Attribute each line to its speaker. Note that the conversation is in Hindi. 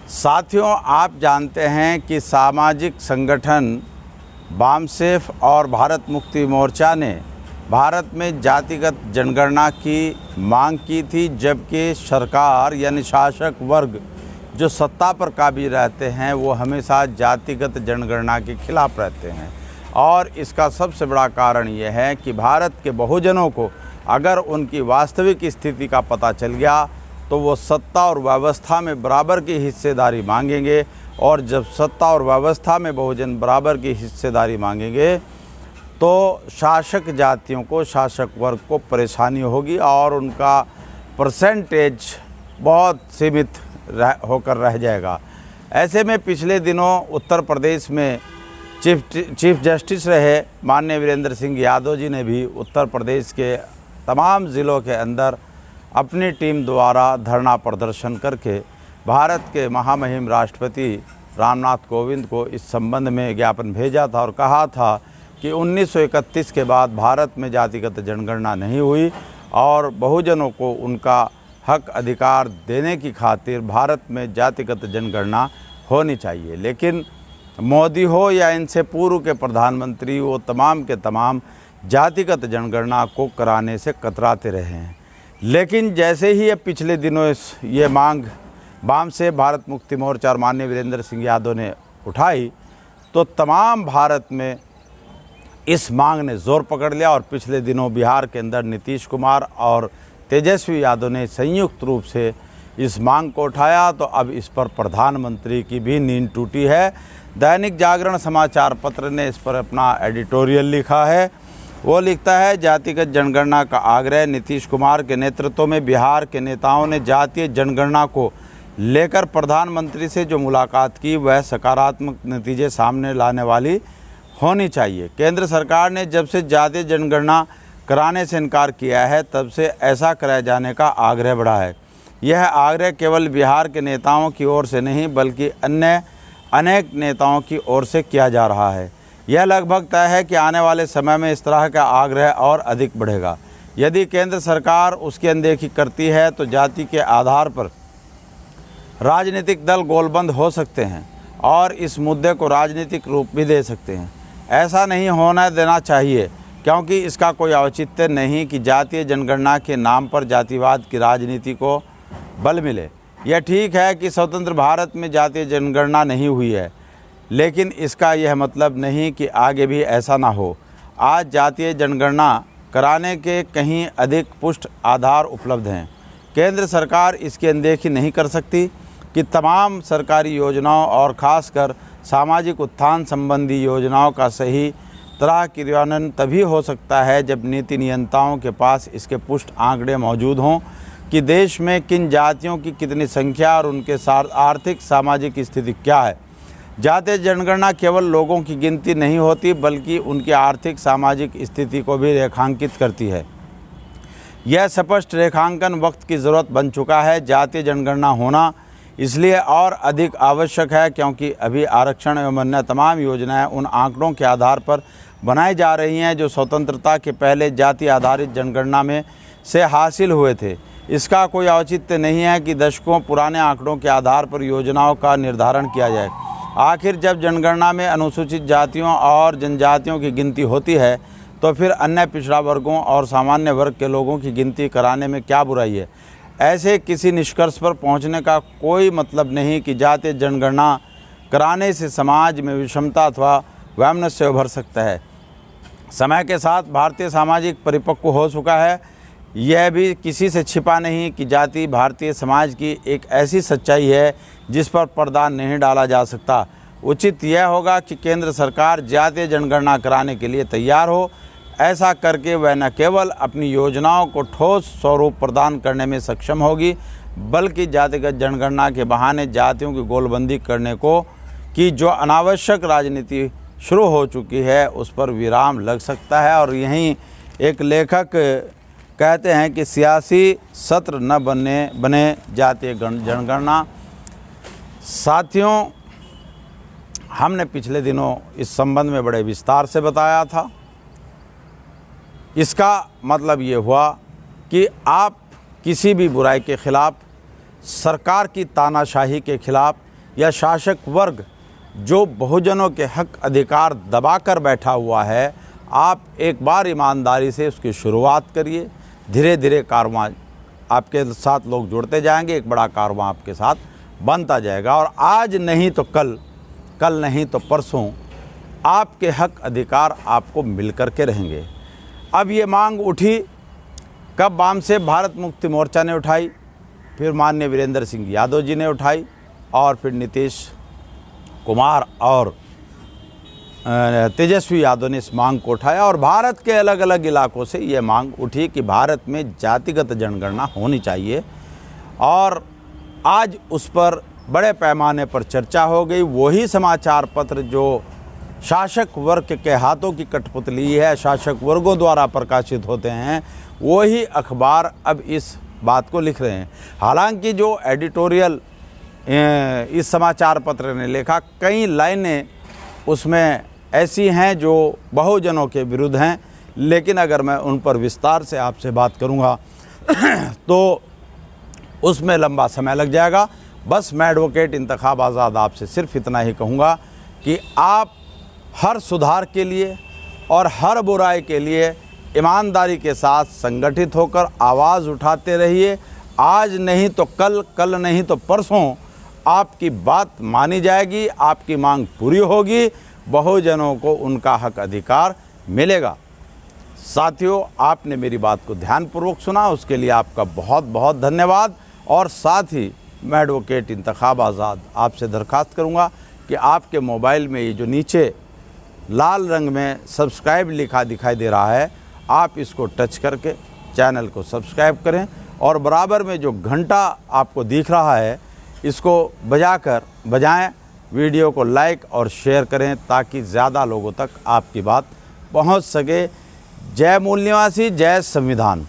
Speaker 1: साथियों, आप जानते हैं कि सामाजिक संगठन बामसेफ और भारत मुक्ति मोर्चा ने भारत में जातिगत जनगणना की मांग की थी, जबकि सरकार यानी शासक वर्ग जो सत्ता पर काबिज रहते हैं वो हमेशा जातिगत जनगणना के खिलाफ रहते हैं। और इसका सबसे बड़ा कारण ये है कि भारत के बहुजनों को अगर उनकी वास्तविक स्थिति का पता चल गया तो वो सत्ता और व्यवस्था में बराबर की हिस्सेदारी मांगेंगे, और जब सत्ता और व्यवस्था में बहुजन बराबर की हिस्सेदारी मांगेंगे तो शासक जातियों को, शासक वर्ग को परेशानी होगी और उनका परसेंटेज बहुत सीमित होकर रह जाएगा। ऐसे में पिछले दिनों उत्तर प्रदेश में चीफ जस्टिस रहे माननीय वीरेंद्र सिंह यादव जी ने भी उत्तर प्रदेश के तमाम ज़िलों के अंदर अपनी टीम द्वारा धरना प्रदर्शन करके भारत के महामहिम राष्ट्रपति रामनाथ कोविंद को इस संबंध में ज्ञापन भेजा था और कहा था कि 1931 के बाद भारत में जातिगत जनगणना नहीं हुई और बहुजनों को उनका हक अधिकार देने की खातिर भारत में जातिगत जनगणना होनी चाहिए। लेकिन मोदी हो या इनसे पूर्व के प्रधानमंत्री, वो तमाम के तमाम जातिगत जनगणना को कराने से कतराते रहे हैं। लेकिन जैसे ही ये पिछले दिनों ये मांग बामसेफ भारत मुक्ति मोर्चा और माननीय वीरेंद्र सिंह यादव ने उठाई तो तमाम भारत में इस मांग ने जोर पकड़ लिया और पिछले दिनों बिहार के अंदर नीतीश कुमार और तेजस्वी यादव ने संयुक्त रूप से इस मांग को उठाया। तो अब इस पर प्रधानमंत्री की भी नींद टूटी है। दैनिक जागरण समाचार पत्र ने इस पर अपना एडिटोरियल लिखा है। वो लिखता है, जातिगत जनगणना का आग्रह। नीतीश कुमार के नेतृत्व में बिहार के नेताओं ने जातीय जनगणना को लेकर प्रधानमंत्री से जो मुलाकात की वह सकारात्मक नतीजे सामने लाने वाली होनी चाहिए। केंद्र सरकार ने जब से जातीय जनगणना कराने से इनकार किया है तब से ऐसा कराए जाने का आग्रह बढ़ा है। यह आग्रह केवल बिहार के नेताओं की ओर से नहीं बल्कि अन्य अनेक नेताओं की ओर से किया जा रहा है। यह लगभग तय है कि आने वाले समय में इस तरह का आग्रह और अधिक बढ़ेगा। यदि केंद्र सरकार उसकी अनदेखी करती है तो जाति के आधार पर राजनीतिक दल गोलबंद हो सकते हैं और इस मुद्दे को राजनीतिक रूप भी दे सकते हैं। ऐसा नहीं होना देना चाहिए, क्योंकि इसका कोई औचित्य नहीं कि जातीय जनगणना के नाम पर जातिवाद की राजनीति को बल मिले। यह ठीक है कि स्वतंत्र भारत में जातीय जनगणना नहीं हुई है, लेकिन इसका यह मतलब नहीं कि आगे भी ऐसा ना हो। आज जातीय जनगणना कराने के कहीं अधिक पुष्ट आधार उपलब्ध हैं। केंद्र सरकार इसकी अनदेखी नहीं कर सकती कि तमाम सरकारी योजनाओं और ख़ासकर सामाजिक उत्थान संबंधी योजनाओं का सही तरह क्रियान्वयन तभी हो सकता है जब नीति नियंताओं के पास इसके पुष्ट आंकड़े मौजूद हों कि देश में किन जातियों की कितनी संख्या और उनके आर्थिक सामाजिक स्थिति क्या है। जातीय जनगणना केवल लोगों की गिनती नहीं होती बल्कि उनकी आर्थिक सामाजिक स्थिति को भी रेखांकित करती है। यह स्पष्ट रेखांकन वक्त की ज़रूरत बन चुका है। जातीय जनगणना होना इसलिए और अधिक आवश्यक है क्योंकि अभी आरक्षण एवं अन्य तमाम योजनाएं उन आंकड़ों के आधार पर बनाई जा रही हैं जो स्वतंत्रता के पहले जाति आधारित जनगणना में से हासिल हुए थे। इसका कोई औचित्य नहीं है कि दशकों पुराने आंकड़ों के आधार पर योजनाओं का निर्धारण किया जाए। आखिर जब जनगणना में अनुसूचित जातियों और जनजातियों की गिनती होती है तो फिर अन्य पिछड़ा वर्गों और सामान्य वर्ग के लोगों की गिनती कराने में क्या बुराई है। ऐसे किसी निष्कर्ष पर पहुंचने का कोई मतलब नहीं कि जातीय जनगणना कराने से समाज में विषमता अथवा वैमनस्य उभर सकता है। समय के साथ भारतीय सामाजिक परिपक्व हो चुका है। यह भी किसी से छिपा नहीं कि जाति भारतीय समाज की एक ऐसी सच्चाई है जिस पर पर्दा नहीं डाला जा सकता। उचित यह होगा कि केंद्र सरकार जातीय जनगणना कराने के लिए तैयार हो। ऐसा करके वह न केवल अपनी योजनाओं को ठोस स्वरूप प्रदान करने में सक्षम होगी बल्कि जातिगत जनगणना के बहाने जातियों की गोलबंदी करने को की जो अनावश्यक राजनीति शुरू हो चुकी है उस पर विराम लग सकता है। और यहीं एक लेखक कहते हैं कि सियासी सत्र न बने जातीय जनगणना। साथियों, हमने पिछले दिनों इस संबंध में बड़े विस्तार से बताया था। इसका मतलब ये हुआ कि आप किसी भी बुराई के खिलाफ, सरकार की तानाशाही के खिलाफ, या शासक वर्ग जो बहुजनों के हक अधिकार दबाकर बैठा हुआ है, आप एक बार ईमानदारी से उसकी शुरुआत करिए। धीरे धीरे कारवां आपके साथ लोग जुड़ते जाएंगे, एक बड़ा कारवां आपके साथ बनता जाएगा और आज नहीं तो कल, कल नहीं तो परसों आपके हक अधिकार आपको मिल कर के रहेंगे। अब ये मांग उठी कब? वाम से भारत मुक्ति मोर्चा ने उठाई, फिर माननीय वीरेंद्र सिंह यादव जी ने उठाई और फिर नीतीश कुमार और तेजस्वी यादव ने इस मांग को उठाया और भारत के अलग अलग इलाकों से ये मांग उठी कि भारत में जातिगत जनगणना होनी चाहिए और आज उस पर बड़े पैमाने पर चर्चा हो गई। वही समाचार पत्र जो शासक वर्ग के हाथों की कठपुतली है, शासक वर्गों द्वारा प्रकाशित होते हैं, वही अखबार अब इस बात को लिख रहे हैं। हालांकि जो एडिटोरियल इस समाचार पत्र ने लिखा, कई लाइनें उसमें ऐसी हैं जो बहुजनों के विरुद्ध हैं, लेकिन अगर मैं उन पर विस्तार से आपसे बात करूंगा तो उसमें लंबा समय लग जाएगा। बस मैं एडवोकेट इंतखाब आज़ाद आपसे सिर्फ इतना ही कहूँगा कि आप हर सुधार के लिए और हर बुराई के लिए ईमानदारी के साथ संगठित होकर आवाज़ उठाते रहिए। आज नहीं तो कल, कल नहीं तो परसों आपकी बात मानी जाएगी, आपकी मांग पूरी होगी, बहुजनों को उनका हक अधिकार मिलेगा। साथियों, आपने मेरी बात को ध्यानपूर्वक सुना, उसके लिए आपका बहुत बहुत धन्यवाद। और साथ ही मैं एडवोकेट इंतखाब आज़ाद आपसे दरख्वास्त करूंगा कि आपके मोबाइल में ये जो नीचे लाल रंग में सब्सक्राइब लिखा दिखाई दे रहा है, आप इसको टच करके चैनल को सब्सक्राइब करें और बराबर में जो घंटा आपको दिख रहा है इसको बजाएं, वीडियो को लाइक और शेयर करें ताकि ज़्यादा लोगों तक आपकी बात पहुंच सके। जय मूल निवासी, जय संविधान।